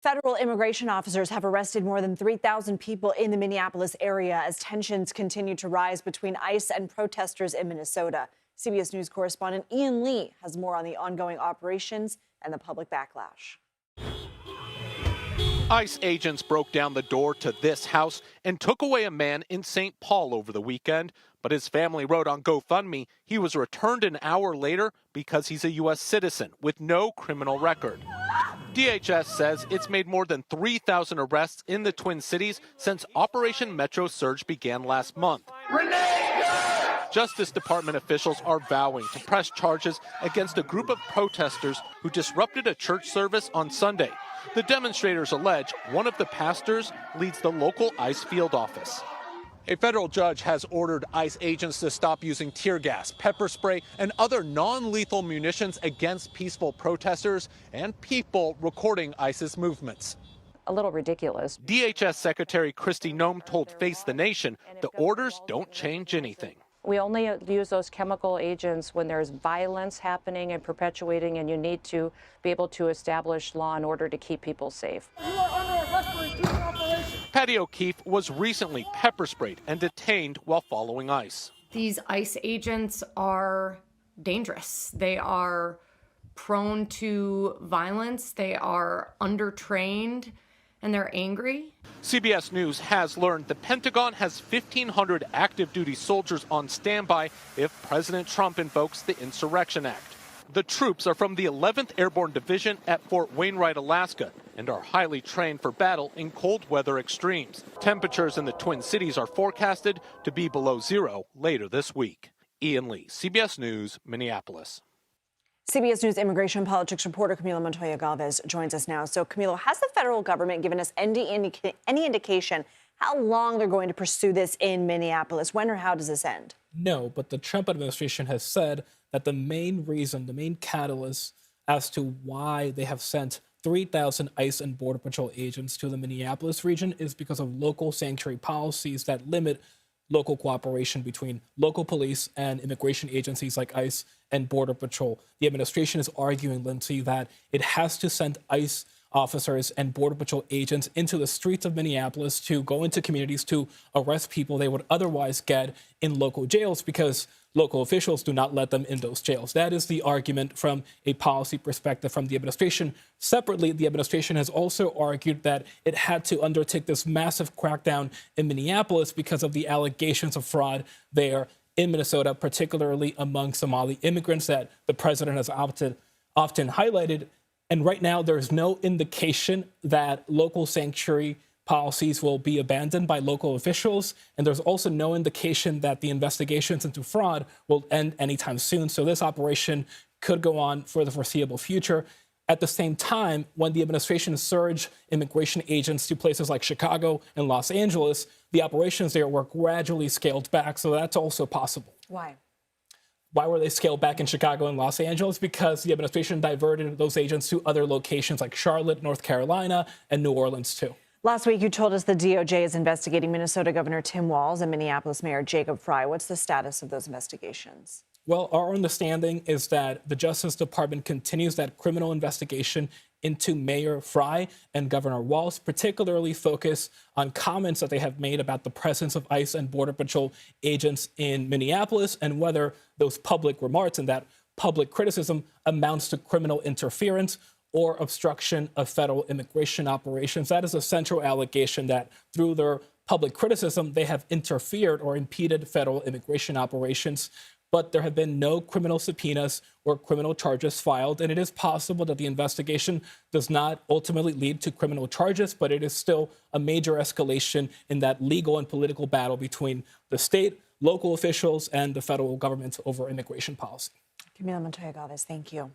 Federal immigration officers have arrested more than 3,000 people in the Minneapolis area as tensions continue to rise between ICE and protesters in Minnesota. CBS News correspondent Ian Lee has more on the ongoing operations and the public backlash. ICE agents broke down the door to this house and took away a man in St. Paul over the weekend. But his family wrote on GoFundMe he was returned an hour later because he's a U.S. citizen with no criminal record. DHS says it's made more than 3,000 arrests in the Twin Cities since Operation Metro Surge began last month. Justice Department officials are vowing to press charges against a group of protesters who disrupted a church service on Sunday. The demonstrators allege one of the pastors leads the local ICE field office. A federal judge has ordered ICE agents to stop using tear gas, pepper spray, and other non-lethal munitions against peaceful protesters and people recording ICE's movements. A little ridiculous. DHS Secretary Kristi Noem told Face the Nation the orders don't change anything. We only use those chemical agents when there's violence happening and perpetuating, and you need to be able to establish law and order to keep people safe. Patty O'Keefe was recently pepper sprayed and detained while following ICE. These ICE agents are dangerous. They are prone to violence. They are undertrained, and they're angry. CBS News has learned the Pentagon has 1,500 active duty soldiers on standby if President Trump invokes the Insurrection Act. The troops are from the 11th Airborne Division at Fort Wainwright, Alaska, and are highly trained for battle in cold weather extremes. Temperatures in the Twin Cities are forecasted to be below zero later this week. Ian Lee, CBS News, Minneapolis. CBS News immigration politics reporter Camilo Montoya-Galvez joins us now. So, Camilo, has the federal government given us any indication how long they're going to pursue this in Minneapolis? When or how does this end? No, but the Trump administration has said that the main reason, the main catalyst as to why they have sent 3,000 ICE and Border Patrol agents to the Minneapolis region is because of local sanctuary policies that limit local cooperation between local police and immigration agencies like ICE and Border Patrol. The administration is arguing, Lindsay, that it has to send ICE officers and Border Patrol agents into the streets of Minneapolis to go into communities to arrest people they would otherwise get in local jails because local officials do not let them in those jails. That is the argument from a policy perspective from the administration. Separately, the administration has also argued that it had to undertake this massive crackdown in Minneapolis because of the allegations of fraud there in Minnesota, particularly among Somali immigrants that the president has often highlighted. And right now, there's no indication that local sanctuary policies will be abandoned by local officials. And there's also no indication that the investigations into fraud will end anytime soon. So this operation could go on for the foreseeable future. At the same time, when the administration surged immigration agents to places like Chicago and Los Angeles, the operations there were gradually scaled back. So that's also possible. Why? Why were they scaled back in Chicago and Los Angeles? Because the administration diverted those agents to other locations like Charlotte, North Carolina, and New Orleans, too. Last week, you told us the DOJ is investigating Minnesota Governor Tim Walz and Minneapolis Mayor Jacob Frey. What's the status of those investigations? Well, our understanding is that the Justice Department continues that criminal investigation into Mayor Frey and Governor Walz, particularly focus on comments that they have made about the presence of ICE and Border Patrol agents in Minneapolis and whether those public remarks and that public criticism amounts to criminal interference or obstruction of federal immigration operations. That is a central allegation that through their public criticism, they have interfered or impeded federal immigration operations. But there have been no criminal subpoenas or criminal charges filed, and it is possible that the investigation does not ultimately lead to criminal charges, but it is still a major escalation in that legal and political battle between the state, local officials, and the federal government over immigration policy. Camilo Montoya-Galvez, thank you.